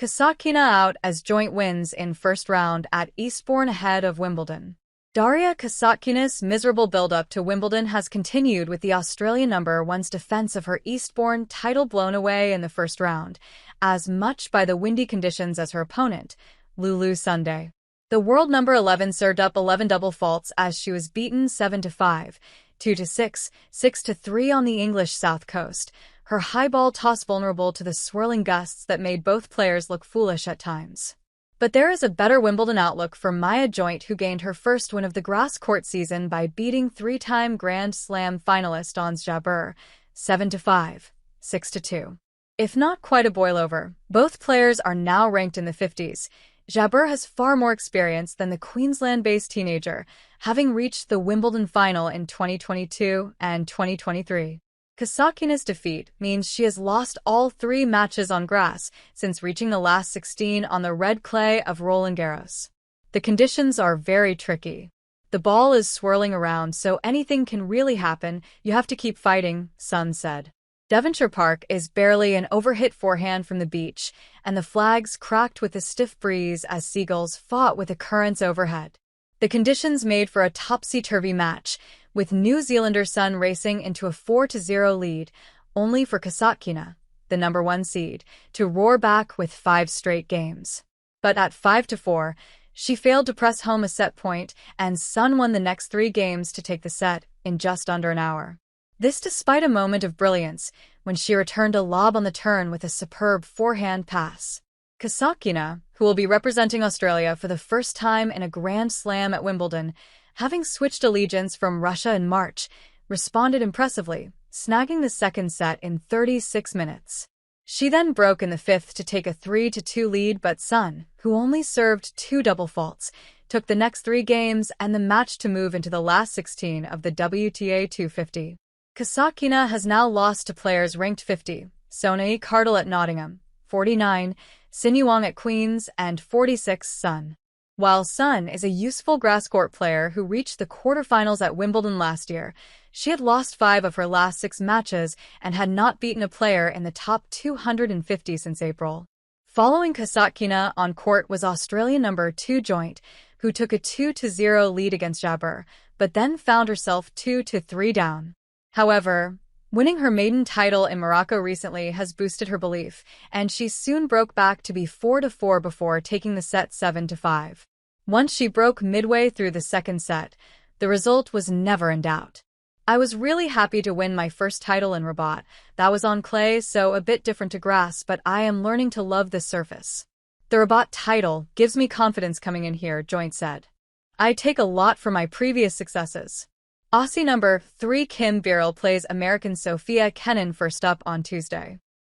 Kasatkina out as Joint wins in first round at Eastbourne ahead of Wimbledon. Daria Kasatkina's miserable build-up to Wimbledon has continued with the Australian number one's defense of her Eastbourne title blown away in the first round, as much by the windy conditions as her opponent, Lulu Sunday. The world number 11 served up 11 double faults as she was beaten 7-5, 2-6, 6-3 on the English South Coast, her high ball toss vulnerable to the swirling gusts that made both players look foolish at times. But there is a better Wimbledon outlook for Maya Joint, who gained her first win of the grass court season by beating three-time Grand Slam finalist Ons Jabeur 7-5, 6-2. If not quite a boil-over, both players are now ranked in the 50s. Jabeur has far more experience than the Queensland-based teenager, having reached the Wimbledon final in 2022 and 2023. Kasatkina's defeat means she has lost all 3 matches on grass since reaching the last 16 on the red clay of Roland Garros. The conditions are very tricky. The ball is swirling around, so anything can really happen. You have to keep fighting, Sun said. Devonshire Park is barely an overhit forehand from the beach, and the flags cracked with a stiff breeze as seagulls fought with the currents overhead. The conditions made for a topsy-turvy match, with New Zealander Sun racing into a 4-0 lead, only for Kasatkina, the number 1 seed, to roar back with 5 straight games. But at 5-4, she failed to press home a set point, and Sun won the next 3 games to take the set in just under an hour. This despite a moment of brilliance when she returned a lob on the turn with a superb forehand pass. Kasatkina, who will be representing Australia for the first time in a Grand Slam at Wimbledon, having switched allegiance from Russia in March, responded impressively, snagging the second set in 36 minutes. She then broke in the 5th to take a 3-2 lead, but Sun, who only served 2 double faults, took the next 3 games and the match to move into the last 16 of the WTA 250. Kasatkina has now lost to players ranked 50, Sonay Kartal at Nottingham, 49, Sinuang at Queen's, and 46 Sun. While Sun is a useful grass court player who reached the quarterfinals at Wimbledon last year, she had lost 5 of her last 6 matches and had not beaten a player in the top 250 since April. Following Kasatkina on court was Australian number 2 Joint, who took a 2-0 lead against Jabeur, but then found herself 2-3 down. However, winning her maiden title in Morocco recently has boosted her belief, and she soon broke back to be 4-4 before taking the set 7-5. Once she broke midway through the second set, the result was never in doubt. I was really happy to win my first title in Rabat. That was on clay, so a bit different to grass, but I am learning to love this surface. The Rabat title gives me confidence coming in here, Joint said. I take a lot from my previous successes. Aussie number 3 Kim Birrell plays American Sophia Kenin first up on Tuesday.